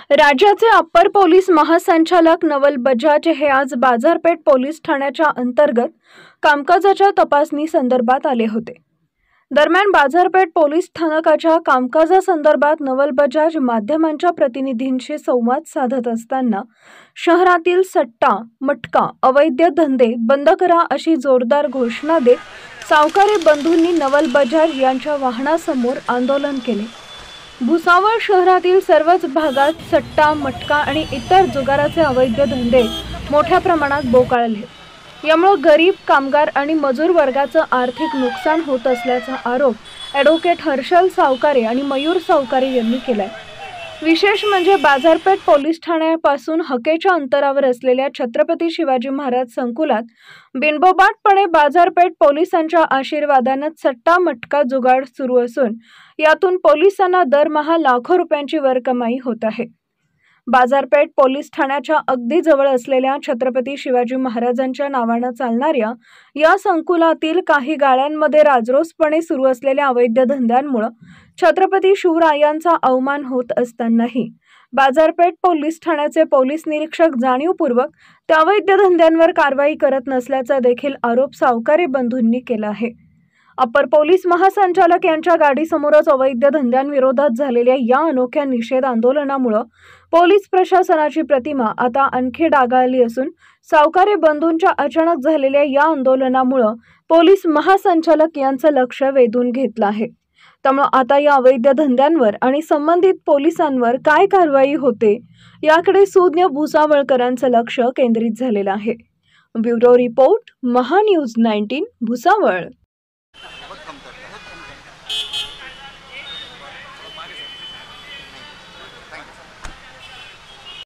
राज्याचे upper police महासंचालक नवल बजाज हे आज बाजारपेठ पोलीस ठाण्याच्या अंतर्गत कामकाजाच्या तपासणी संदर्भात आले होते। दरम्यान बाजारपेठ पोलीस स्थानकाच्या कामकाजासंदर्भात नवल बजाज माध्यमांच्या प्रतिनिधींशी संवाद साधत असताना शहरातील सट्टा, मटका, अवैध धंदे बंद करा अशी जोरदार घोषणा देत सावकारी बंधूंनी नवल बजाज यांच्या वाहनासमोर आंदोलन केले। भुसावळ शहरातील सर्वच भागात सट्टा, मटका आणि इतर जुगाराचे अवैध धंदे मोठ्या प्रमाणात बोकाळले। यामुळे गरीब, कामगार आणि मजूर वर्गाचं आर्थिक नुकसान होत असल्याचा आरोप ॲडव्होकेट हर्षल सावकारे आणि मयूर सावकारे यांनी केलाय। विशेष म्हणजे बाजारपेठ पोलीस ठाण्यापासून हकेच्या अंतरावर असलेल्या छत्रपती शिवाजी महाराज संकुलात बिनबोबाटपणे बाजारपेठ पोलिसांच्या आशीर्वादाने सट्टा, मटका, जुगाड सुरू असून यातून पोलिसांना दरमहा लाखो रुपयांची वरकमाई होत आहे। बाजारपेठ पोलीस ठाण्याच्या अगदी जवळ असलेल्या छत्रपती शिवाजी महाराजांच्या नावाने चालणाऱ्या या संकुलातील काही गाळ्यांमध्ये राजरोसपणे सुरू असलेल्या अवैध धंद्यांमुळे छत्रपती शिवरायांचा अवमान होत असतानाही बाजारपेठ पोलीस ठाण्याचे पोलीस निरीक्षक जाणीवपूर्वक त्या अवैध धंद्यांवर कारवाई करत नसल्याचा देखील आरोप सावकारी बंधूंनी केला आहे। अप्पर पोलीस महासंचालक यांच्या गाडीसमोरच अवैध धंद्यांविरोधात झालेल्या या अनोख्या निषेध आंदोलनामुळे पोलीस प्रशासनाची प्रतिमा आता आणखी डागाळली असून सावकारी बंधूंच्या अचानक झालेल्या या आंदोलनामुळे पोलीस महासंचालक यांचं लक्ष वेधून घेतलं आहे। त्यामुळे आता या अवैध धंद्यांवर आणि संबंधित पोलिसांवर काय कारवाई होते याकडे सुज्ञ भुसावळकरांचं लक्ष केंद्रित झालेलं आहे। Bureau report, Mahanews 19 Bhusawal.